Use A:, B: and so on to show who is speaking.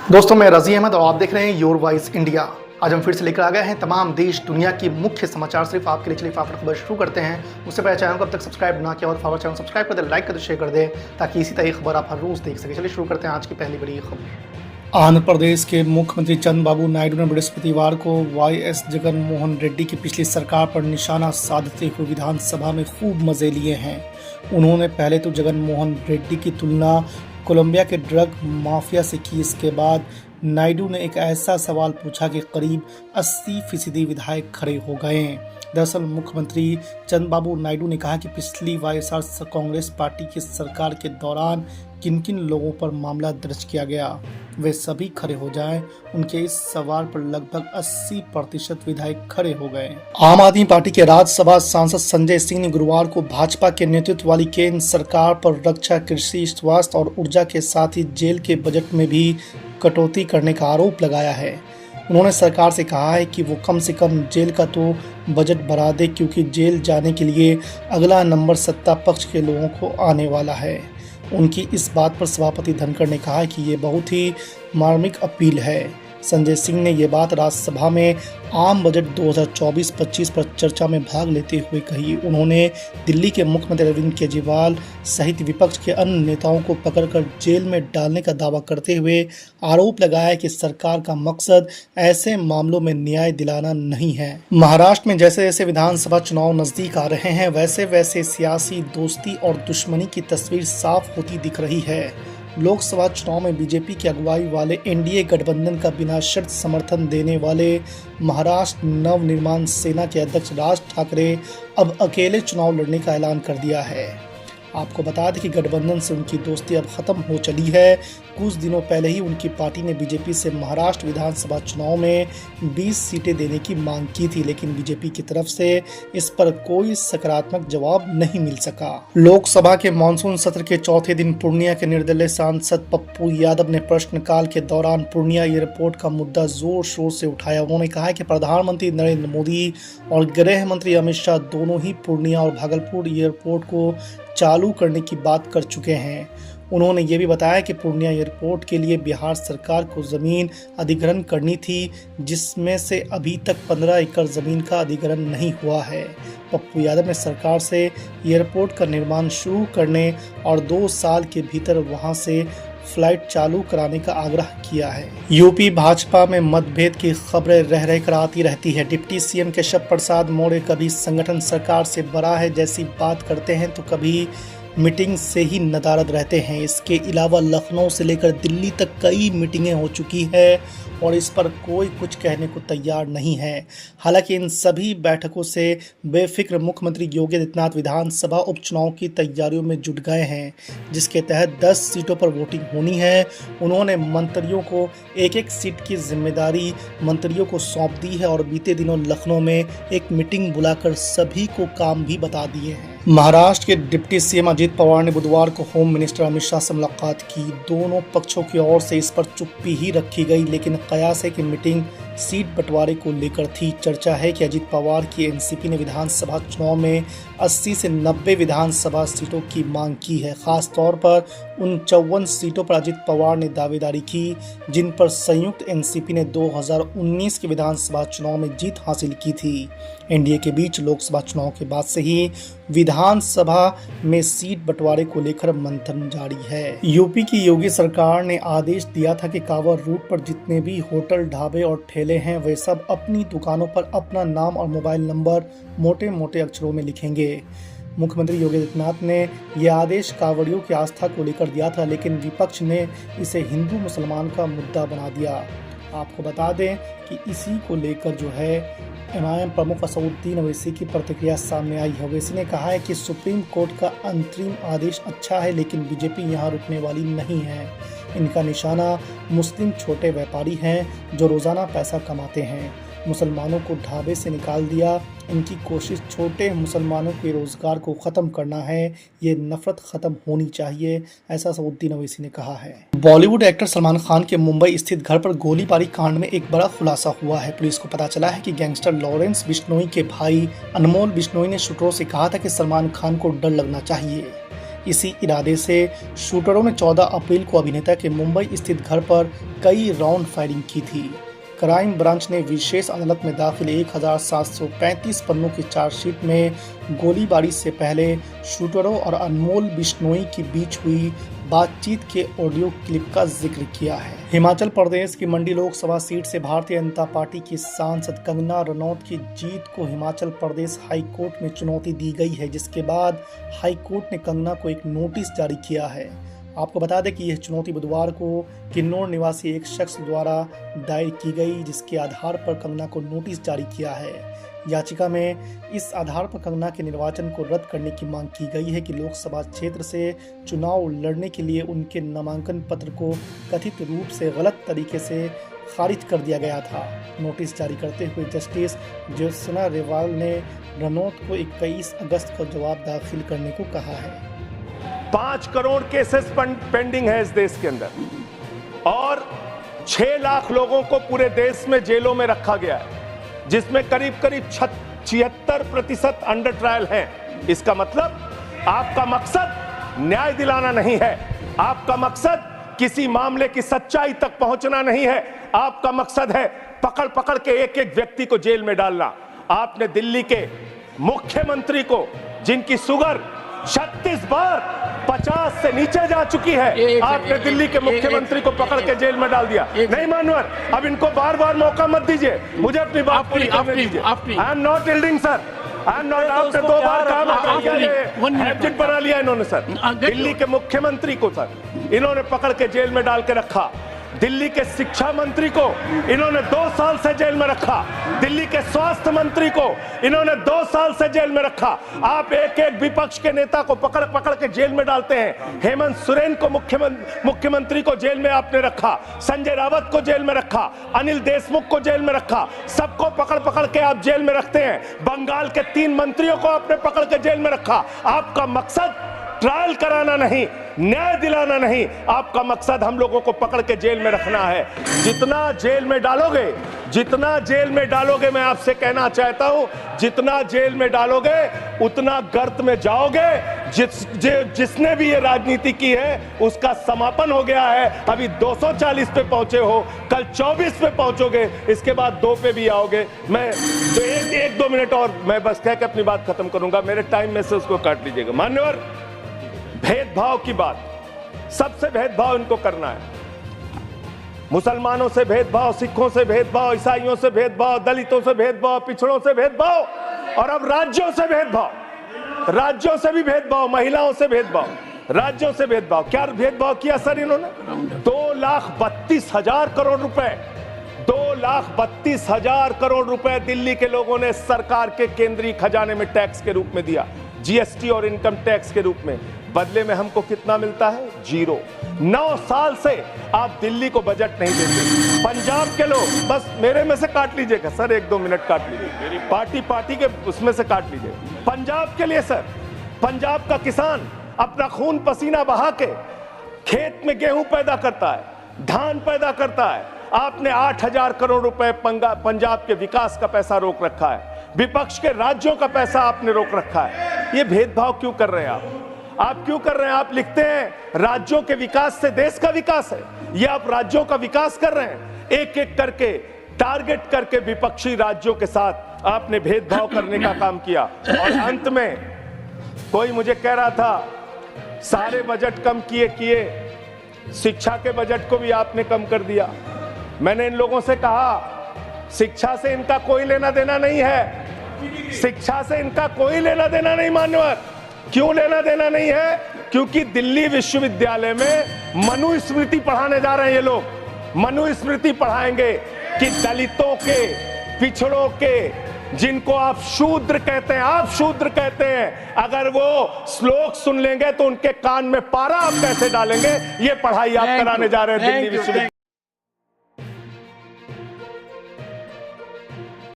A: दोस्तों, मैं रज़ी अहमद और आप देख रहे हैं योर वॉइस इंडिया। आज हम फिर से लेकर आ गए हैं तमाम देश दुनिया की मुख्य समाचार सिर्फ आपके लिए। चलिए फटाफट खबर शुरू करते हैं। उससे पहले चैनल को अब तक सब्सक्राइब ना किया और फटाफट चैनल सब्सक्राइब कर दे, लाइक कर दे, शेयर कर दे ताकि इसी तरह खबर आप हर रोज देख सके। चलिए शुरू करते हैं आज की पहली बड़ी खबर। आंध्र प्रदेश के मुख्यमंत्री चंद्रबाबू नायडू ने बृहस्पतिवार को वाईएस जगनमोहन रेड्डी की पिछली सरकार पर निशाना साधते हुए विधानसभा में खूब मजे लिए हैं। उन्होंने पहले तो जगनमोहन रेड्डी की तुलना कोलंबिया के ड्रग माफिया से की। इसके बाद नायडू ने एक ऐसा सवाल पूछा कि करीब 80% विधायक खड़े हो गए। दरअसल मुख्यमंत्री चंद्रबाबू नायडू ने कहा कि पिछली वाईएसआर कांग्रेस पार्टी की सरकार के दौरान किन किन लोगों पर मामला दर्ज किया गया, वे सभी खड़े हो जाएं। उनके इस सवाल पर लगभग 80% विधायक खड़े हो गए। आम आदमी पार्टी के राज्यसभा सांसद संजय सिंह ने गुरुवार को भाजपा के नेतृत्व वाली केंद्र सरकार पर रक्षा, कृषि, स्वास्थ्य और ऊर्जा के साथ ही जेल के बजट में भी कटौती करने का आरोप लगाया है। उन्होंने सरकार से कहा है कि वो कम से कम जेल का तो बजट बढ़ा दे, क्योंकि जेल जाने के लिए अगला नंबर सत्ता पक्ष के लोगों को आने वाला है। उनकी इस बात पर सभापति धनखड़ ने कहा कि ये बहुत ही मार्मिक अपील है। संजय सिंह ने ये बात राज्यसभा में आम बजट 2024-25 पर चर्चा में भाग लेते हुए कही। उन्होंने दिल्ली के मुख्यमंत्री अरविंद केजरीवाल सहित विपक्ष के अन्य नेताओं को पकड़कर जेल में डालने का दावा करते हुए आरोप लगाया कि सरकार का मकसद ऐसे मामलों में न्याय दिलाना नहीं है। महाराष्ट्र में जैसे जैसे विधानसभा चुनाव नजदीक आ रहे हैं, वैसे वैसे सियासी दोस्ती और दुश्मनी की तस्वीर साफ होती दिख रही है। लोकसभा चुनाव में बीजेपी की अगुवाई वाले एनडीए गठबंधन का बिना शर्त समर्थन देने वाले महाराष्ट्र नवनिर्माण सेना के अध्यक्ष राज ठाकरे अब अकेले चुनाव लड़ने का ऐलान कर दिया है। आपको बता दें कि गठबंधन से उनकी दोस्ती अब खत्म हो चली है। कुछ दिनों पहले ही उनकी पार्टी ने बीजेपी से महाराष्ट्र विधानसभा चुनाव में 20 सीटें देने की मांग की थी, लेकिन बीजेपी की तरफ से इस पर कोई सकारात्मक जवाब नहीं मिल सका। लोकसभा के मानसून सत्र के चौथे दिन पूर्णिया के निर्दलीय सांसद पप्पू यादव ने प्रश्नकाल के दौरान पूर्णिया एयरपोर्ट का मुद्दा जोर शोर से उठाया। उन्होंने कहा कि प्रधानमंत्री नरेंद्र मोदी और गृह मंत्री अमित शाह दोनों ही पूर्णिया और भागलपुर एयरपोर्ट को चालू करने की बात कर चुके हैं। उन्होंने ये भी बताया कि पूर्णिया एयरपोर्ट के लिए बिहार सरकार को जमीन अधिग्रहण करनी थी, जिसमें से अभी तक 15 एकड़ जमीन का अधिग्रहण नहीं हुआ है। पप्पू यादव ने सरकार से एयरपोर्ट का निर्माण शुरू करने और 2 साल के भीतर वहां से फ्लाइट चालू कराने का आग्रह किया है। यूपी भाजपा में मतभेद की खबरें रह रहकर आती रहती है। डिप्टी सीएम केशव प्रसाद मौर्य कभी संगठन सरकार से बड़ा है जैसी बात करते हैं, तो कभी मीटिंग से ही नदारद रहते हैं। इसके अलावा लखनऊ से लेकर दिल्ली तक कई मीटिंगें हो चुकी है और इस पर कोई कुछ कहने को तैयार नहीं है। हालांकि इन सभी बैठकों से बेफिक्र मुख्यमंत्री योगी आदित्यनाथ विधानसभा उपचुनाव की तैयारियों में जुट गए हैं, जिसके तहत 10 सीटों पर वोटिंग होनी है। उन्होंने मंत्रियों को एक एक सीट की जिम्मेदारी मंत्रियों को सौंप दी है और बीते दिनों लखनऊ में एक मीटिंग बुलाकर सभी को काम भी बता दिए हैं। महाराष्ट्र के डिप्टी सीएम अजित पवार ने बुधवार को होम मिनिस्टर अमित शाह से मुलाकात की। दोनों पक्षों की ओर से इस पर चुप्पी ही रखी गई, लेकिन कयास है कि मीटिंग सीट बंटवारे को लेकर थी। चर्चा है कि अजित पवार की एनसीपी ने विधानसभा चुनाव में 80 से 90 विधानसभा सीटों की मांग की है। खास तौर पर उन 54 सीटों पर अजित पवार ने दावेदारी की, जिन पर संयुक्त एनसीपी ने 2019 के विधानसभा चुनाव में जीत हासिल की थी। एनडीए के बीच लोकसभा चुनाव के बाद से ही विधानसभा में सीट बंटवारे को लेकर मंथन जारी है। यूपी की योगी सरकार ने आदेश दिया था कि कांवर रूट पर जितने भी होटल, ढाबे और ठेले हैं, वे सब अपनी दुकानों पर अपना नाम और मोबाइल नंबर मोटे मोटे अक्षरों में लिखेंगे। मुख्यमंत्री योगी आदित्यनाथ ने यह आदेश कांवड़ियों की आस्था को लेकर दिया था, लेकिन विपक्ष ने इसे हिंदू मुसलमान का मुद्दा बना दिया। आपको बता दें कि इसी को लेकर जो है एमआईएम प्रमुख असदुद्दीन ओवैसी की प्रतिक्रिया सामने आई है। ओवैसी ने कहा है कि सुप्रीम कोर्ट का अंतरिम आदेश अच्छा है, लेकिन बीजेपी यहाँ रुकने वाली नहीं है। इनका निशाना मुस्लिम छोटे व्यापारी हैं जो रोज़ाना पैसा कमाते हैं। मुसलमानों को ढाबे से निकाल दिया। इनकी कोशिश छोटे मुसलमानों के रोज़गार को ख़त्म करना है। ये नफ़रत ख़त्म होनी चाहिए, ऐसा असदुद्दीन ओवैसी ने कहा है। बॉलीवुड एक्टर सलमान खान के मुंबई स्थित घर पर गोलीबारी कांड में एक बड़ा खुलासा हुआ है। पुलिस को पता चला है कि गैंगस्टर लॉरेंस बिश्नोई के भाई अनमोल बिश्नोई ने शूटरों से कहा था कि सलमान खान को डर लगना चाहिए। इसी इरादे से शूटरों ने 14 अप्रैल को अभिनेता के मुंबई स्थित घर पर कई राउंड फायरिंग की थी। क्राइम ब्रांच ने विशेष अदालत में दाखिल 1735 पन्नों की चार्जशीट में गोलीबारी से पहले शूटरों और अनमोल बिश्नोई के बीच हुई बातचीत के ऑडियो क्लिप का जिक्र किया है। हिमाचल प्रदेश की मंडी लोकसभा सीट से भारतीय जनता पार्टी की सांसद कंगना रनौत की जीत को हिमाचल प्रदेश हाई कोर्ट में चुनौती दी गई है, जिसके बाद हाई कोर्ट ने कंगना को एक नोटिस जारी किया है। आपको बता दें कि यह चुनौती बुधवार को किन्नौर निवासी एक शख्स द्वारा दायर की गई, जिसके आधार पर कंगना को नोटिस जारी किया है। याचिका में इस आधार पर कंगना के निर्वाचन को रद्द करने की मांग की गई है कि लोकसभा क्षेत्र से चुनाव लड़ने के लिए उनके नामांकन पत्र को कथित रूप से गलत तरीके से खारिज कर दिया गया था। नोटिस जारी करते हुए जस्टिस ज्योत्सना रेवाल ने रनौत को 21 अगस्त को जवाब दाखिल करने को कहा है।
B: 5 करोड़ केसेस पेंडिंग है इस देश के अंदर और 6 लाख लोगों को पूरे देश में जेलों में रखा गया है, जिसमें करीब 76% अंडर ट्रायल हैं। इसका मतलब आपका मकसद न्याय दिलाना नहीं है, आपका मकसद किसी मामले की सच्चाई तक पहुंचना नहीं है, आपका मकसद है पकड़ पकड़ के एक एक व्यक्ति को जेल में डालना। आपने दिल्ली के मुख्यमंत्री को, जिनकी शुगर 36 बार 50 से नीचे जा चुकी है, आपने दिल्ली के मुख्यमंत्री को पकड़ के जेल में डाल दिया। नहीं मानवर, अब इनको बार बार मौका मत दीजिए, मुझे अपनी बात पूरी करने दीजिए। I am not yielding sir, I am not. आपने 2 बार काम हैबिट बना लिया इन्होंने सर। दिल्ली के मुख्यमंत्री को सर इन्होंने पकड़ के जेल में डाल के रखा। दिल्ली के शिक्षा मंत्री को इन्होंने 2 साल से जेल में रखा। दिल्ली के स्वास्थ्य मंत्री को इन्होंने 2 साल से जेल में रखा। आप एक एक विपक्ष के नेता को पकड़ पकड़ के जेल में डालते हैं। हेमंत सोरेन को मुख्यमंत्री को जेल में आपने रखा, संजय रावत को जेल में रखा, अनिल देशमुख को जेल में रखा, सबको पकड़ पकड़ के आप जेल में रखते हैं। बंगाल के 3 मंत्रियों को आपने पकड़ के जेल में रखा। आपका मकसद ट्रायल कराना नहीं, न्याय दिलाना नहीं, आपका मकसद हम लोगों को पकड़ के जेल में रखना है। जितना जेल में डालोगे, मैं आपसे कहना चाहता हूं, जितना जेल में डालोगे उतना गर्त में जाओगे। जिसने भी ये राजनीति की है उसका समापन हो गया है। अभी 240 पे पहुंचे हो, कल 24 पे पहुंचोगे, इसके बाद 2 पे भी आओगे। मैं तो 1-2 मिनट और मैं बस कह के अपनी बात खत्म करूंगा, मेरे टाइम में से उसको काट लीजिएगा। मान्यवर, भेदभाव की बात, सबसे भेदभाव इनको करना है। मुसलमानों से भेदभाव, सिखों से भेदभाव, ईसाइयों से भेदभाव, दलितों से भेदभाव, पिछड़ों से भेदभाव और अब राज्यों से भेदभाव। राज्यों से भी भेदभाव, महिलाओं से भेदभाव, राज्यों से भेदभाव। क्या भेदभाव किया सर इन्होंने? 2,32,000 करोड़ रुपए, 2,32,000 करोड़ रुपए दिल्ली के लोगों ने सरकार के केंद्रीय खजाने में टैक्स के रूप में दिया, जीएसटी और इनकम टैक्स के रूप में। बदले में हमको कितना मिलता है? 0। 9 साल से आप दिल्ली को बजट नहीं देते। पंजाब के लोग, बस मेरे में से काट लीजिएगा सर, 1-2 मिनट काट लीजिए, मेरी पार्टी के उसमें से काट लीजिए। पंजाब के लिए सर, पंजाब का किसान अपना खून पसीना बहा के खेत में गेहूं पैदा करता है, धान पैदा करता है। आपने 8,000 करोड़ रुपए पंजाब के विकास का पैसा रोक रखा है, विपक्ष के राज्यों का पैसा आपने रोक रखा है। ये भेदभाव क्यों कर रहे हैं आप क्यों कर रहे हैं? आप लिखते हैं राज्यों के विकास से देश का विकास है, ये आप राज्यों का विकास कर रहे हैं। एक एक करके टारगेट करके विपक्षी राज्यों के साथ आपने भेदभाव करने का काम किया। और अंत में कोई मुझे कह रहा था सारे बजट कम किए, शिक्षा के बजट को भी आपने कम कर दिया। मैंने इन लोगों से कहा शिक्षा से इनका कोई लेना देना नहीं है, शिक्षा से इनका कोई लेना देना नहीं। मान्यवर, क्यों लेना देना नहीं है? क्योंकि दिल्ली विश्वविद्यालय में मनुस्मृति पढ़ाने जा रहे हैं ये लोग। मनुस्मृति पढ़ाएंगे कि दलितों के, पिछड़ों के, जिनको आप शूद्र कहते हैं, अगर वो श्लोक सुन लेंगे तो उनके कान में पारा आप कैसे डालेंगे, ये पढ़ाई आप कराने जा रहे हैं दिल्ली विश्वविद्यालय।